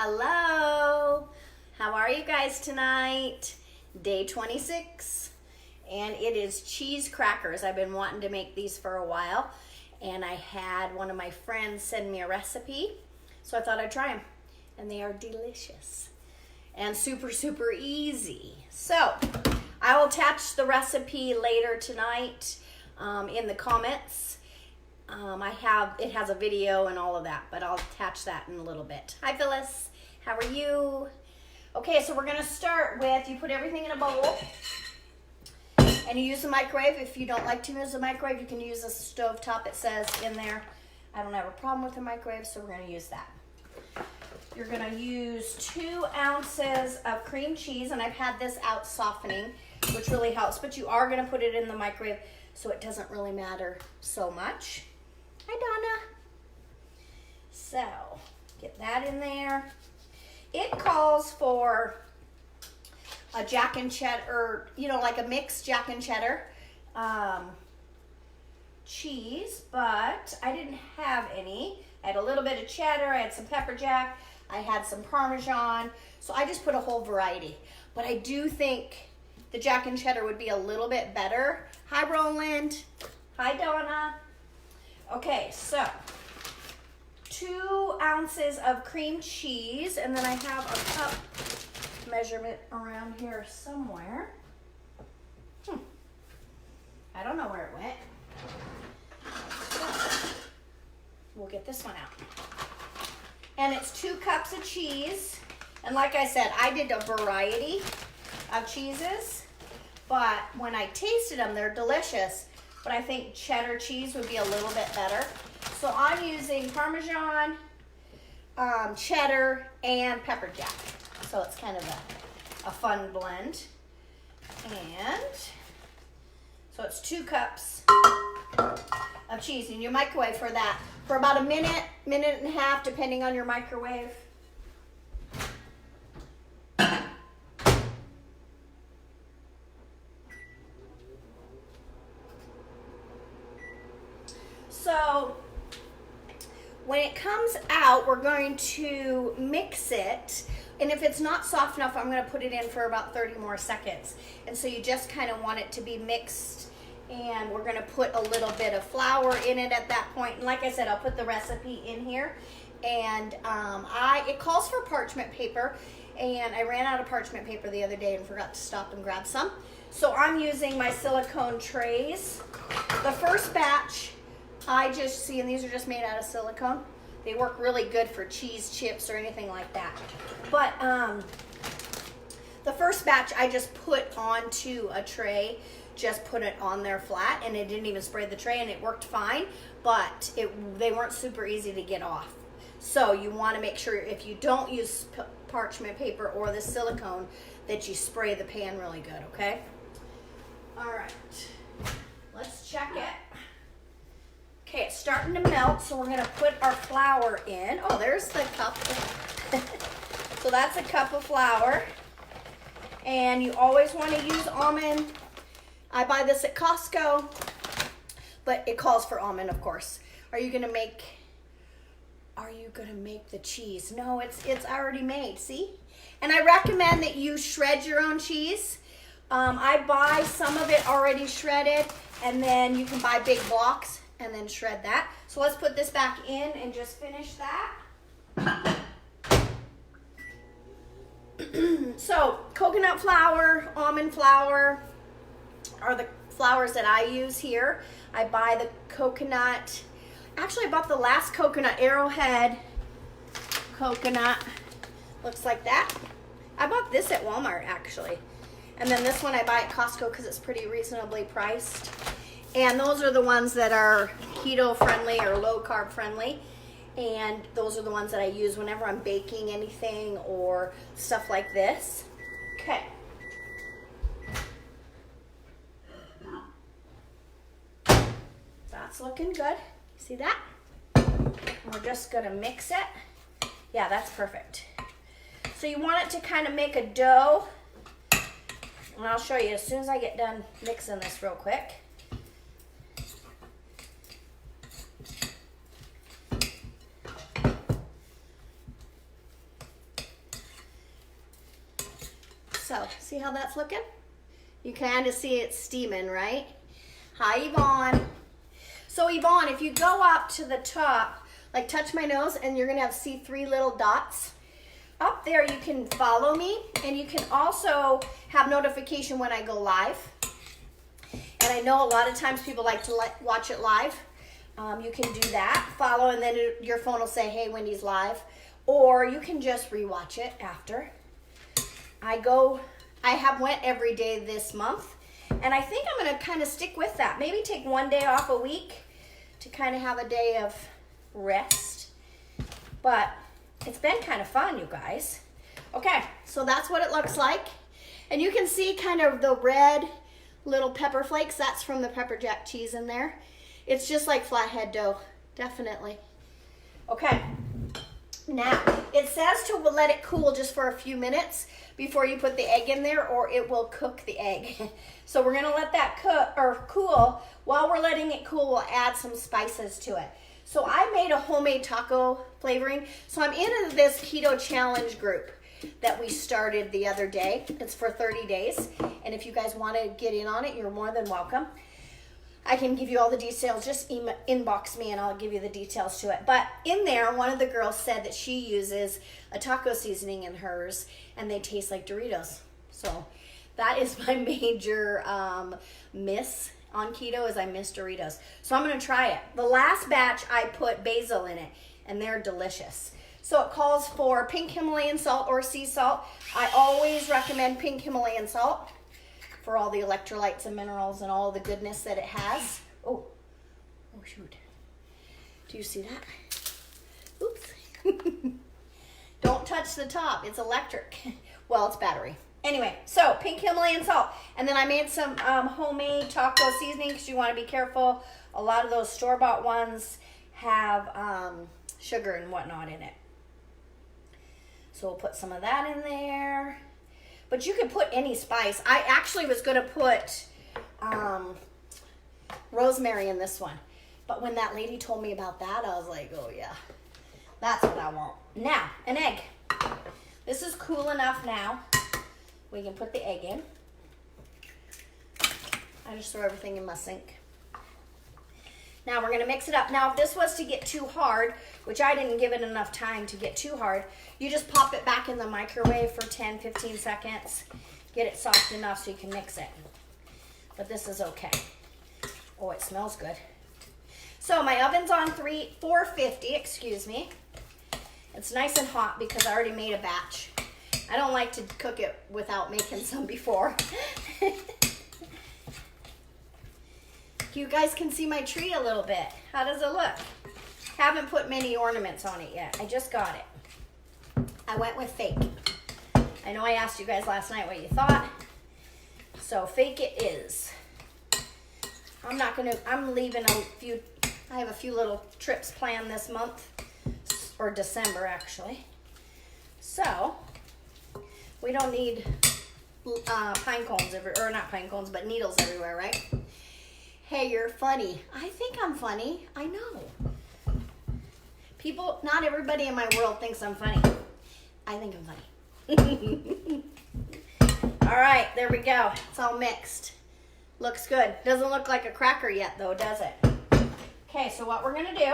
Hello, how are you guys tonight? Day 26, and it is cheese crackers. I've been wanting to make these for a while, and I had one of my friends send me a recipe, so I thought I'd try them, and they are delicious and super easy. So I will attach the recipe later tonight in the comments. It has a video and all of that, but I'll attach that in a little bit. Hi Phyllis, how are you? Okay, so we're gonna start with, you put everything in a bowl and you use the microwave. If you don't like to use the microwave, you can use a stove top, it says in there. I don't have a problem with the microwave, so we're gonna use that. You're gonna use 2 ounces of cream cheese, and I've had this out softening, which really helps, but you are gonna put it in the microwave, so it doesn't really matter so much. Hi, Donna. So, get that in there. It calls for a Jack and Cheddar, or, like a mixed Jack and Cheddar cheese, but I didn't have any. I had a little bit of cheddar, I had some pepper jack, I had some Parmesan, so I just put a whole variety. But I do think the Jack and Cheddar would be a little bit better. Hi, Roland. Hi, Donna. Okay, so 2 ounces of cream cheese, and then I have a cup measurement around here somewhere. I don't know where it went. So, we'll get this one out. And it's 2 cups of cheese. And like I said, I did a variety of cheeses, but when I tasted them, they're delicious. But I think cheddar cheese would be a little bit better. So I'm using Parmesan, cheddar, and pepper jack. So it's kind of a fun blend. And so it's 2 cups of cheese. And you microwave for that for about a minute, minute and a half, depending on your microwave. So when it comes out, we're going to mix it, and if it's not soft enough, I'm going to put it in for about 30 more seconds. And so you just kind of want it to be mixed, and we're going to put a little bit of flour in it at that point. And like I said, I'll put the recipe in here. And it calls for parchment paper, and I ran out of parchment paper the other day and forgot to stop and grab some. So I'm using my silicone trays. The first batch, and these are just made out of silicone. They work really good for cheese chips or anything like that. But the first batch I just put onto a tray, just put it on there flat, and it didn't even spray the tray, and it worked fine, but they weren't super easy to get off. So you want to make sure, if you don't use parchment paper or the silicone, that you spray the pan really good, okay? All right, let's check it. Okay, it's starting to melt, so we're gonna put our flour in. Oh, there's the cup. So that's a cup of flour. And you always wanna use almond. I buy this at Costco, but it calls for almond, of course. Are you gonna make the cheese? No, it's already made, see? And I recommend that you shred your own cheese. I buy some of it already shredded, and then you can buy big blocks and then shred that. So let's put this back in and just finish that. So coconut flour, almond flour are the flours that I use here. I buy the coconut. Actually, I bought the last coconut, Arrowhead coconut. Looks like that. I bought this at Walmart, actually. And then this one I buy at Costco because it's pretty reasonably priced. And those are the ones that are keto friendly or low carb friendly. And those are the ones that I use whenever I'm baking anything or stuff like this. Okay. That's looking good. See that? We're just gonna mix it. Yeah, that's perfect. So you want it to kind of make a dough. And I'll show you as soon as I get done mixing this real quick. So, see how that's looking? You kind of see it steaming, right? Hi, Yvonne. So, Yvonne, if you go up to the top, like touch my nose, and you're going to see 3 little dots. Up there, you can follow me, and you can also have notification when I go live. And I know a lot of times people like to watch it live. You can do that, follow, and then your phone will say, hey, Wendy's live. Or you can just rewatch it after. I have went every day this month, and I think I'm going to kind of stick with that. Maybe take 1 day off a week to kind of have a day of rest. But it's been kind of fun, you guys. Okay, so that's what it looks like. And you can see kind of the red little pepper flakes. That's from the pepper jack cheese in there. It's just like flathead dough, definitely. Okay, now it says to let it cool just for a few minutes before you put the egg in there, or it will cook the egg. So we're gonna let that cool. While we're letting it cool, we'll add some spices to it. So I made a homemade taco flavoring. So I'm in this keto challenge group that we started the other day. It's for 30 days. And if you guys want to get in on it, you're more than welcome. I can give you all the details. Just inbox me and I'll give you the details to it. But in there, one of the girls said that she uses a taco seasoning in hers and they taste like Doritos. So that is my major miss on keto, is I miss Doritos. So I'm going to try it. The last batch I put basil in it and they're delicious. So it calls for pink Himalayan salt or sea salt. I always recommend pink Himalayan salt for all the electrolytes and minerals and all the goodness that it has. Oh shoot. Do you see that? Oops. Don't touch the top, it's electric. Well, it's battery. Anyway, so pink Himalayan salt. And then I made some homemade taco seasoning because you want to be careful. A lot of those store-bought ones have sugar and whatnot in it. So we'll put some of that in there. But you can put any spice. I actually was going to put rosemary in this one. But when that lady told me about that, I was like, oh yeah, that's what I want. Now, an egg. This is cool enough now. We can put the egg in. I just throw everything in my sink. Now we're going to mix it up. Now if this was to get too hard, which I didn't give it enough time to get too hard, you just pop it back in the microwave for 10-15 seconds. Get it soft enough so you can mix it. But this is okay. Oh, it smells good. So my oven's on 450, excuse me. It's nice and hot because I already made a batch. I don't like to cook it without making some before. You guys can see my tree a little bit. How does it look? Haven't put many ornaments on it yet. I just got it. I went with fake. I know I asked you guys last night what you thought. So fake it is. I'm leaving I have a few little trips planned this month, or December actually. So we don't need pine cones or not pine cones, but needles everywhere, right? Hey, you're funny. I think I'm funny. I know. People, not everybody in my world thinks I'm funny. I think I'm funny. All right, there we go. It's all mixed. Looks good. Doesn't look like a cracker yet though, does it? Okay, so what we're gonna do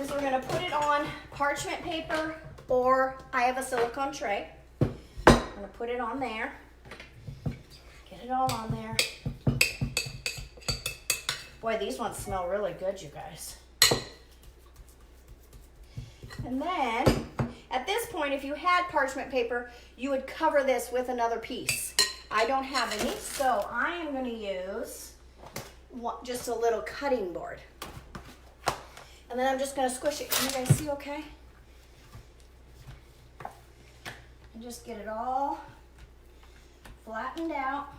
is we're gonna put it on parchment paper, or I have a silicone tray. I'm gonna put it on there. Get it all on there. Boy, these ones smell really good, you guys. And then, at this point, if you had parchment paper, you would cover this with another piece. I don't have any, so I am going to use just a little cutting board. And then I'm just going to squish it. Can you guys see okay? And just get it all flattened out.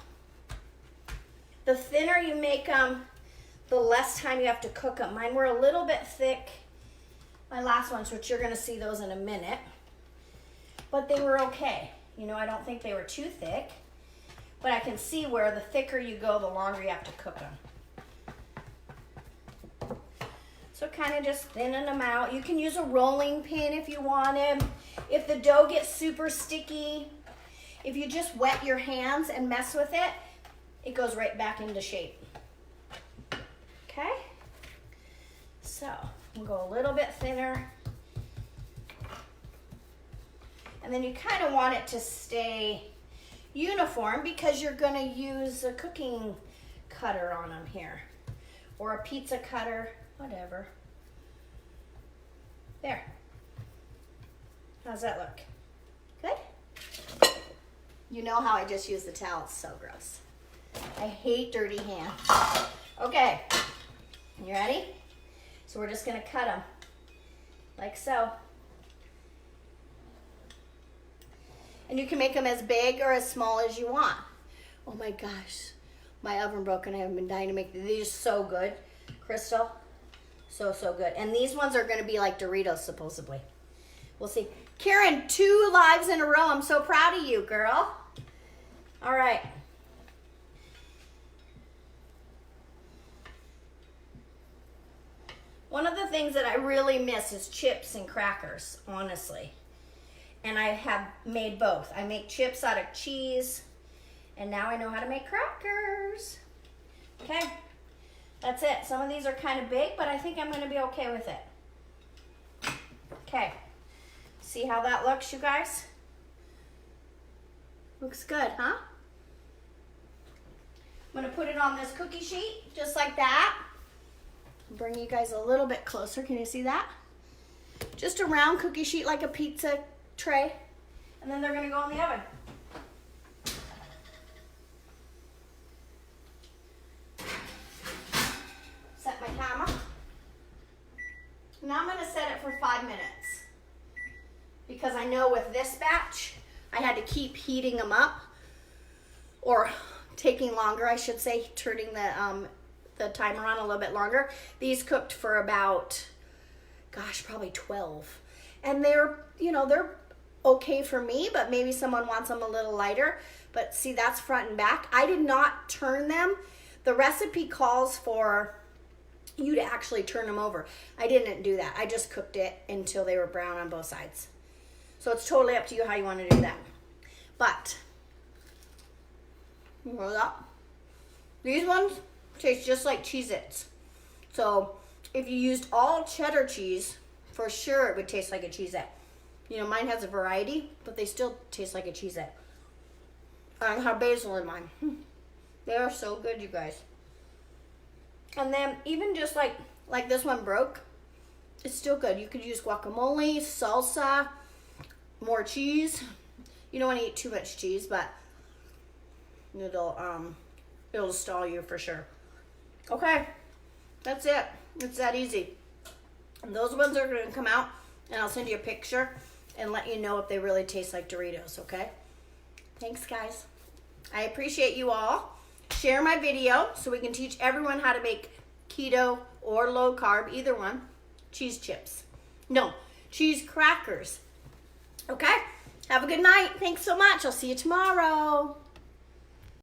The thinner you make them, the less time you have to cook them. Mine were a little bit thick, my last ones, which you're gonna see those in a minute. But they were okay. You know, I don't think they were too thick, but I can see where the thicker you go, the longer you have to cook them. So kind of just thinning them out. You can use a rolling pin if you wanted. If the dough gets super sticky if you just wet your hands and mess with it, it goes right back into shape. Okay? So, we'll go a little bit thinner. And then you kind of want it to stay uniform because you're going to use a cooking cutter on them here. Or a pizza cutter, whatever. There. How's that look? Good? You know how I just used the towel. It's so gross. I hate dirty hands. Okay. You ready? So we're just going to cut them like so. And you can make them as big or as small as you want. Oh my gosh. My oven broke and I have been dying to make these. These are so good, Crystal. So, so good. And these ones are going to be like Doritos, supposedly. We'll see. Karen, 2 lives in a row. I'm so proud of you, girl. All right. One of the things that I really miss is chips and crackers, honestly. And I have made both. I make chips out of cheese, and now I know how to make crackers. Okay, that's it. Some of these are kind of big, but I think I'm going to be okay with it. Okay, see how that looks, you guys? Looks good, huh? I'm going to put it on this cookie sheet, just like that. Bring you guys a little bit closer. Can you see that? Just a round cookie sheet like a pizza tray, and then they're going to go in the oven. Set my timer. Now I'm going to set it for 5 minutes because I know with this batch I had to keep heating them up, or taking longer, I should say, turning the timer on a little bit longer. These cooked for about, gosh, probably 12, and they're okay for me, but maybe someone wants them a little lighter. But see, that's front and back. I did not turn them. The recipe calls for you to actually turn them over. I didn't do that. I just cooked it until they were brown on both sides. So it's totally up to you how you want to do that. But roll up. These ones taste just like Cheez-Its. So if you used all cheddar cheese, for sure it would taste like a Cheez-It. You know, mine has a variety, but they still taste like a Cheez-It. I have basil in mine. They are so good, you guys. And then even just like this one broke, it's still good. You could use guacamole, salsa, more cheese. You don't want to eat too much cheese, but it'll stall you for sure. Okay, that's it. It's that easy. And those ones are going to come out, and I'll send you a picture and let you know if they really taste like Doritos, okay? Thanks, guys. I appreciate you all. Share my video so we can teach everyone how to make keto or low carb, either one, cheese chips. No, cheese crackers. Okay? Have a good night. Thanks so much. I'll see you tomorrow.